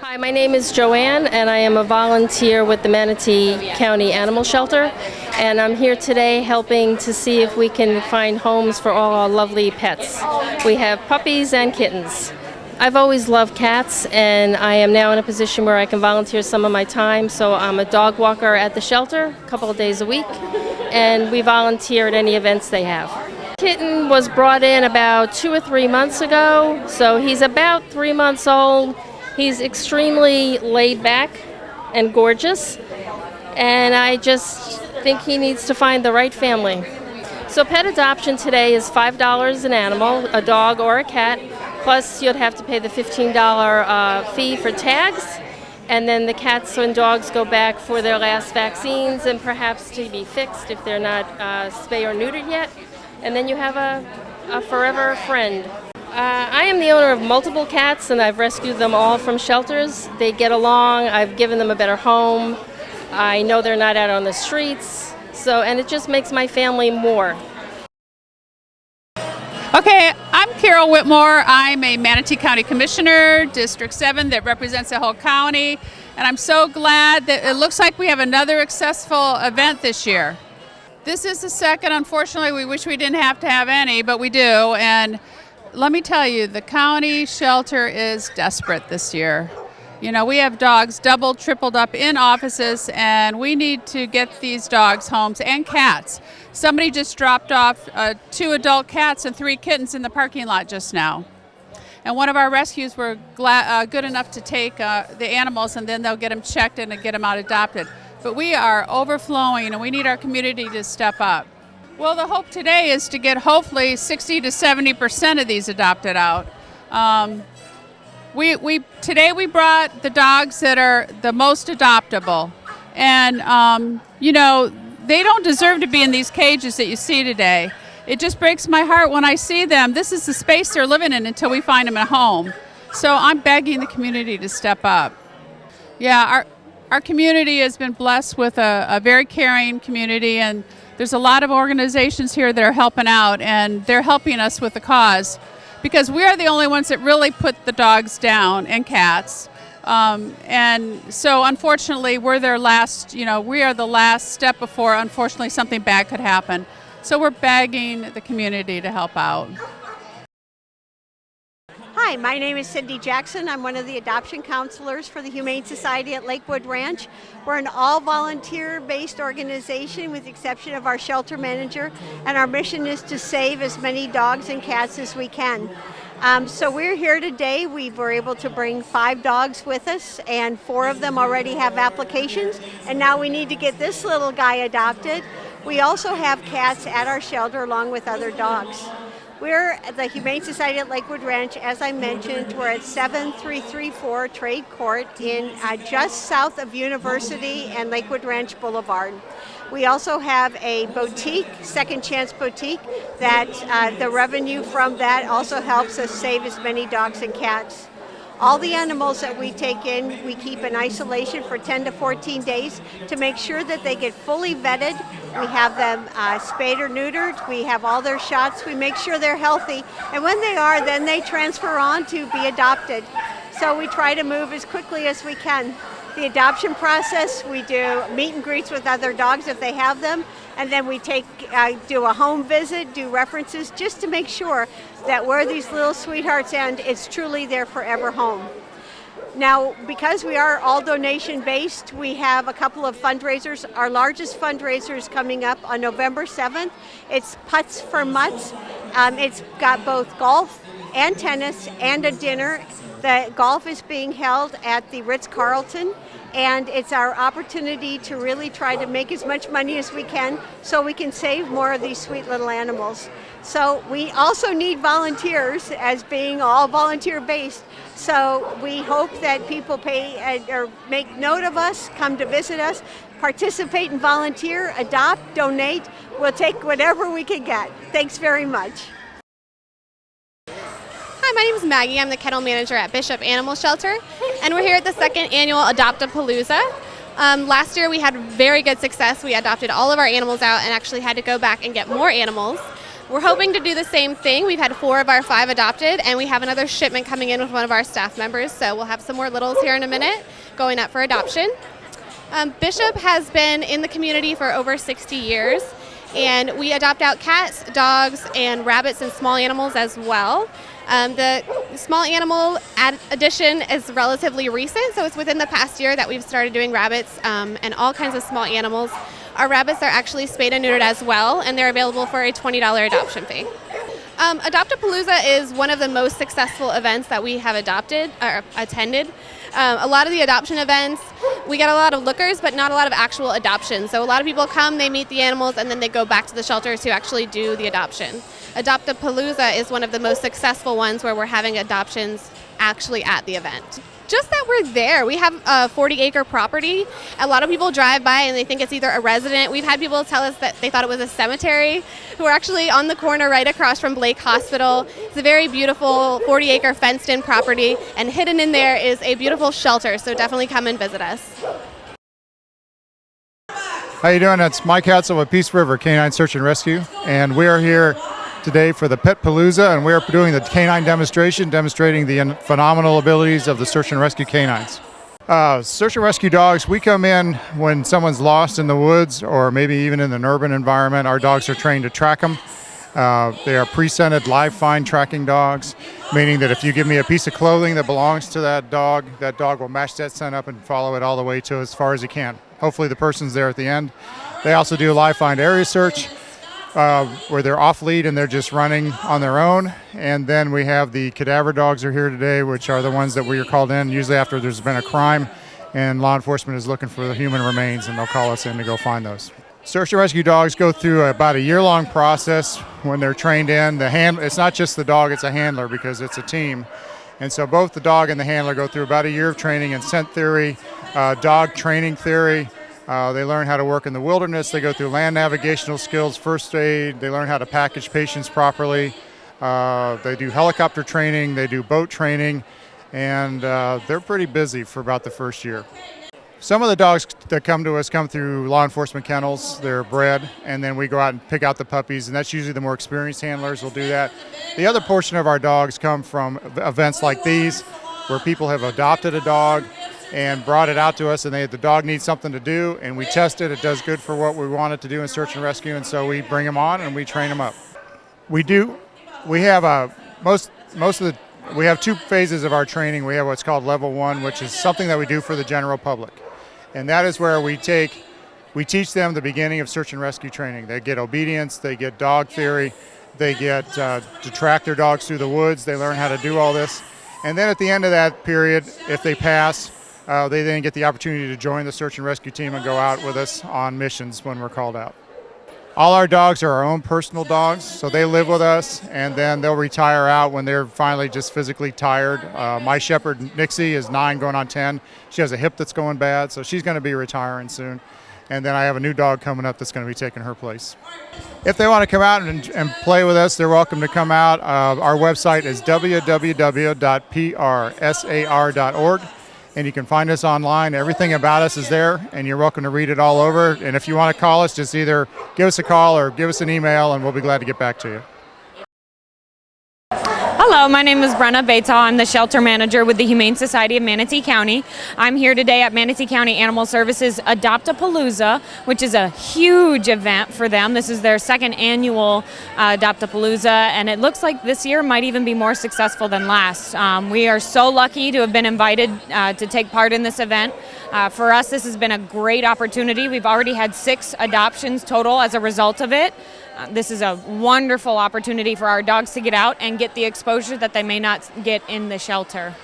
Hi, my name is Joanne, and I am a volunteer with the Manatee County Animal Shelter, and I'm here today helping to see if we can find homes for all our lovely pets. We have puppies and kittens. I've always loved cats, and I am now in a position where I can volunteer some of my time, so I'm a dog walker at the shelter a couple of days a week, and we volunteer at any events they have. Kitten was brought in about 2 or 3 months ago, so he's about 3 months old. He's extremely laid back and gorgeous, and I just think he needs to find the right family. So pet adoption today is $5 an animal, a dog or a cat, plus you'd have to pay the $15 fee for tags, and then the cats and dogs go back for their last vaccines and perhaps to be fixed if they're not spay or neutered yet, and then you have a forever friend. I am the owner of multiple cats, and I've rescued them all from shelters. They get along. I've given them a better home. I know they're not out on the streets. And it just makes my family more. Okay, I'm Carol Whitmore. I'm a Manatee County Commissioner, District 7, that represents the whole county. And I'm so glad that it looks like we have another successful event this year. This is the second. Unfortunately, we wish we didn't have to have any, but we do. And let me tell you, the county shelter is desperate this year. You know, we have dogs doubled, tripled up in offices, and we need to get these dogs homes and cats. Somebody just dropped off 2 adult cats and 3 kittens in the parking lot just now. And one of our rescues were good enough to take the animals, and then they'll get them checked in and get them out adopted. But we are overflowing, and we need our community to step up. Well, the hope today is to get hopefully 60 to 70% of these adopted out. Today we brought the dogs that are the most adoptable, and you know, they don't deserve to be in these cages that you see today. It just breaks my heart when I see them. This is the space they're living in until we find them a home. So I'm begging the community to step up. Yeah, our community has been blessed with a very caring community, and there's a lot of organizations here that are helping out, and they're helping us with the cause because we are the only ones that really put the dogs down and cats. And so unfortunately we're their last, we are the last step before unfortunately something bad could happen. So we're begging the community to help out. Hi, my name is Cindy Jackson. I'm one of the adoption counselors for the Humane Society at Lakewood Ranch. We're an all-volunteer-based organization with the exception of our shelter manager, and our mission is to save as many dogs and cats as we can. So we're here today. We were able to bring 5 dogs with us, and 4 of them already have applications, and now we need to get this little guy adopted. We also have cats at our shelter along with other dogs. We're at the Humane Society at Lakewood Ranch. As I mentioned, we're at 7334 Trade Court in just south of University and Lakewood Ranch Boulevard. We also have a boutique, Second Chance Boutique, that the revenue from that also helps us save as many dogs and cats. All the animals that we take in, we keep in isolation for 10 to 14 days to make sure that they get fully vetted. We have them spayed or neutered. We have all their shots. We make sure they're healthy. And when they are, then they transfer on to be adopted. So we try to move as quickly as we can. The adoption process, we do meet and greets with other dogs if they have them. And then we do a home visit, do references, just to make sure that where these little sweethearts end, it's truly their forever home. Now, because we are all donation based, we have a couple of fundraisers. Our largest fundraiser is coming up on November 7th. It's Putts for Mutts. It's got both golf and tennis and a dinner. The golf is being held at the Ritz-Carlton, and it's our opportunity to really try to make as much money as we can so we can save more of these sweet little animals. So we also need volunteers, as being all volunteer based. So we hope that people pay or make note of us, come to visit us, participate and volunteer, adopt, donate. We'll take whatever we can get. Thanks very much. Hi, my name is Maggie. I'm the kennel manager at Bishop Animal Shelter, and we're here at the second annual Adopt a Palooza. Last year we had very good success. We adopted all of our animals out and actually had to go back and get more animals. We're hoping to do the same thing. We've had 4 of our 5 adopted, and we have another shipment coming in with one of our staff members, so we'll have some more littles here in a minute going up for adoption. Bishop has been in the community for over 60 years, and we adopt out cats, dogs, and rabbits and small animals as well. The small animal addition is relatively recent, so it's within the past year that we've started doing rabbits and all kinds of small animals. Our rabbits are actually spayed and neutered as well, and they're available for a $20 adoption fee. Adopt-A-Palooza is one of the most successful events that we have adopted or attended. A lot of the adoption events, we get a lot of lookers, but not a lot of actual adoption. So a lot of people come, they meet the animals, and then they go back to the shelter to actually do the adoption. Adopt-A-Palooza is one of the most successful ones where we're having adoptions actually at the event. Just that we're there. We have a 40-acre property. A lot of people drive by and they think it's either a resident. We've had people tell us that they thought it was a cemetery. We're actually on the corner right across from Blake Hospital. It's a very beautiful 40-acre fenced-in property, and hidden in there is a beautiful shelter, so definitely come and visit us. How you doing? It's Mike Hatzel with Peace River Canine Search and Rescue, and we are here today for the Pet Palooza, and we are doing the canine demonstration, demonstrating the phenomenal abilities of the search and rescue canines. Search and rescue dogs, we come in when someone's lost in the woods or maybe even in an urban environment. Our dogs are trained to track them. They are pre-scented live find tracking dogs, meaning that if you give me a piece of clothing that belongs to that dog will match that scent up and follow it all the way to as far as he can. Hopefully the person's there at the end. They also do a live find area search, where they're off lead and they're just running on their own. And then we have the cadaver dogs are here today, which are the ones that we are called in usually after there's been a crime and law enforcement is looking for the human remains, and they'll call us in to go find those. Search and rescue dogs go through about a year-long process when they're trained in. It's not just the dog, it's a handler because it's a team. And so both the dog and the handler go through about a year of training in scent theory, dog training theory. They learn how to work in the wilderness. They go through land navigational skills, first aid. They learn how to package patients properly. They do helicopter training. They do boat training. And they're pretty busy for about the first year. Some of the dogs that come to us come through law enforcement kennels. They're bred, and then we go out and pick out the puppies, and that's usually the more experienced handlers will do that. The other portion of our dogs come from events like these where people have adopted a dog and brought it out to us, and the dog needs something to do, and we test it. It does good for what we want it to do in search and rescue, and so we bring them on and we train them up. We have we have 2 phases of our training. We have what's called level 1, which is something that we do for the general public, and that is where we teach them the beginning of search and rescue training. They get obedience, they get dog theory, they get to track their dogs through the woods. They learn how to do all this, and then at the end of that period, if they pass, they then get the opportunity to join the search and rescue team and go out with us on missions when we're called out. All our dogs are our own personal dogs, so they live with us, and then they'll retire out when they're finally just physically tired. My shepherd, Nixie, is 9 going on 10. She has a hip that's going bad, so she's going to be retiring soon. And then I have a new dog coming up that's going to be taking her place. If they want to come out and play with us, they're welcome to come out. Our website is www.prsar.org. And you can find us online. Everything about us is there, and you're welcome to read it all over. And if you want to call us, just either give us a call or give us an email, and we'll be glad to get back to you. Hi, Hello, my name is Brenna Batal. I'm the shelter manager with the Humane Society of Manatee County. I'm here today at Manatee County Animal Services Adopt-A-Palooza, which is a huge event for them. This is their second annual Adopt-A-Palooza, and it looks like this year might even be more successful than last. We are so lucky to have been invited to take part in this event. For us, this has been a great opportunity. We've already had 6 adoptions total as a result of it. This is a wonderful opportunity for our dogs to get out and get the exposure that they may not get in the shelter.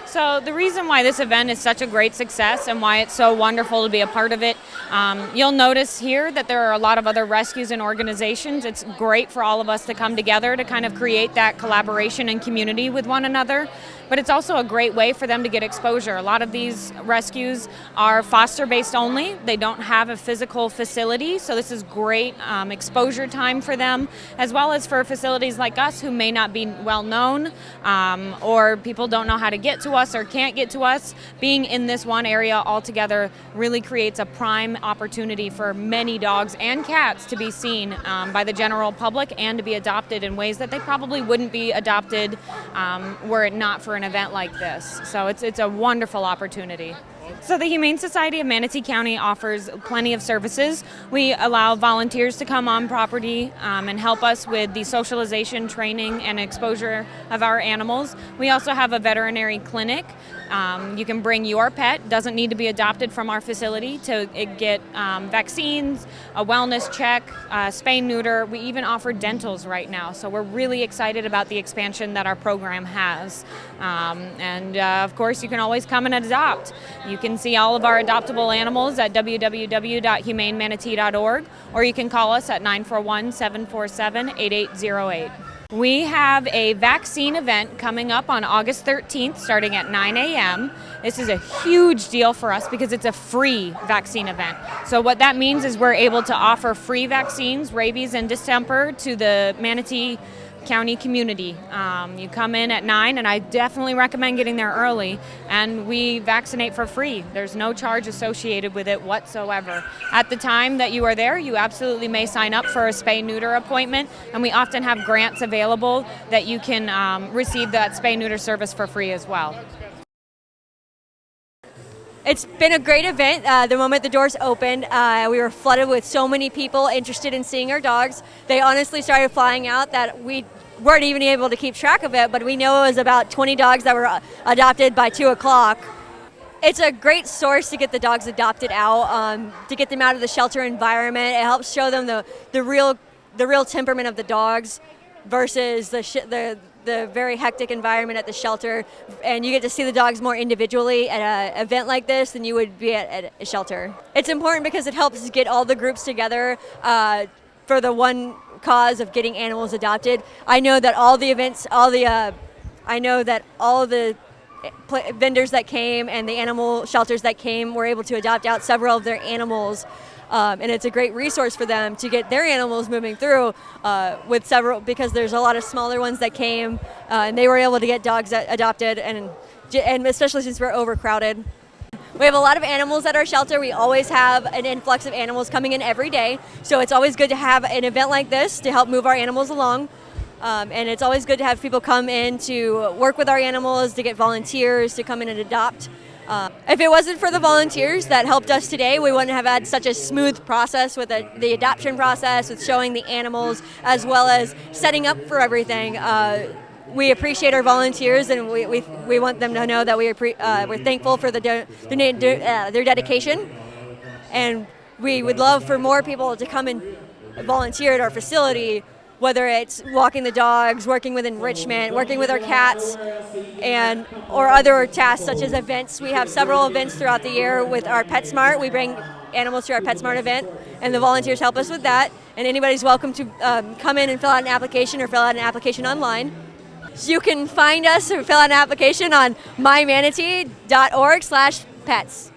So the reason why this event is such a great success and why it's so wonderful to be a part of it, you'll notice here that there are a lot of other rescues and organizations. It's great for all of us to come together to kind of create that collaboration and community with one another. But it's also a great way for them to get exposure. A lot of these rescues are foster-based only. They don't have a physical facility, so this is great exposure time for them, as well as for facilities like us who may not be well known or people don't know how to get to us or can't get to us. Being in this one area altogether really creates a prime opportunity for many dogs and cats to be seen by the general public and to be adopted in ways that they probably wouldn't be adopted were it not for an event like this. So it's a wonderful opportunity. So the Humane Society of Manatee County offers plenty of services. We allow volunteers to come on property and help us with the socialization, training, and exposure of our animals. We also have a veterinary clinic. You can bring your pet, doesn't need to be adopted from our facility, to get vaccines, a wellness check, spay neuter. We even offer dentals right now, so we're really excited about the expansion that our program has. Of course, you can always come and adopt. You can see all of our adoptable animals at www.humanemanatee.org, or you can call us at 941-747-8808. We have a vaccine event coming up on August 13th starting at 9 a.m. This is a huge deal for us because it's a free vaccine event. So what that means is we're able to offer free vaccines, rabies and distemper, to the Manatee County community. You come in at 9, and I definitely recommend getting there early, and we vaccinate for free. There's no charge associated with it whatsoever. At the time that you are there, you absolutely may sign up for a spay-neuter appointment, and we often have grants available that you can receive that spay-neuter service for free as well. It's been a great event. The moment the doors opened, we were flooded with so many people interested in seeing our dogs. They honestly started flying out that we weren't even able to keep track of it, but we know it was about 20 dogs that were adopted by 2 o'clock. It's a great source to get the dogs adopted out, to get them out of the shelter environment. It helps show them the real temperament of the dogs versus the very hectic environment at the shelter, and you get to see the dogs more individually at an event like this than you would be at a shelter. It's important because it helps get all the groups together for the one cause of getting animals adopted. I know that all the events, all the vendors that came and the animal shelters that came were able to adopt out several of their animals. And it's a great resource for them to get their animals moving through with several, because there's a lot of smaller ones that came and they were able to get dogs adopted, and especially since we're overcrowded. We have a lot of animals at our shelter. We always have an influx of animals coming in every day, so it's always good to have an event like this to help move our animals along. And it's always good to have people come in to work with our animals, to get volunteers to come in and adopt. If it wasn't for the volunteers that helped us today, we wouldn't have had such a smooth process with the adoption process, with showing the animals, as well as setting up for everything. We appreciate our volunteers, and we want them to know that we're thankful for their dedication. And we would love for more people to come and volunteer at our facility, whether it's walking the dogs, working with enrichment, working with our cats, or other tasks such as events. We have several events throughout the year with our PetSmart. We bring animals to our PetSmart event, and the volunteers help us with that. And anybody's welcome to come in and fill out an application or fill out an application online. You can find us or fill out an application on mymanatee.org/pets.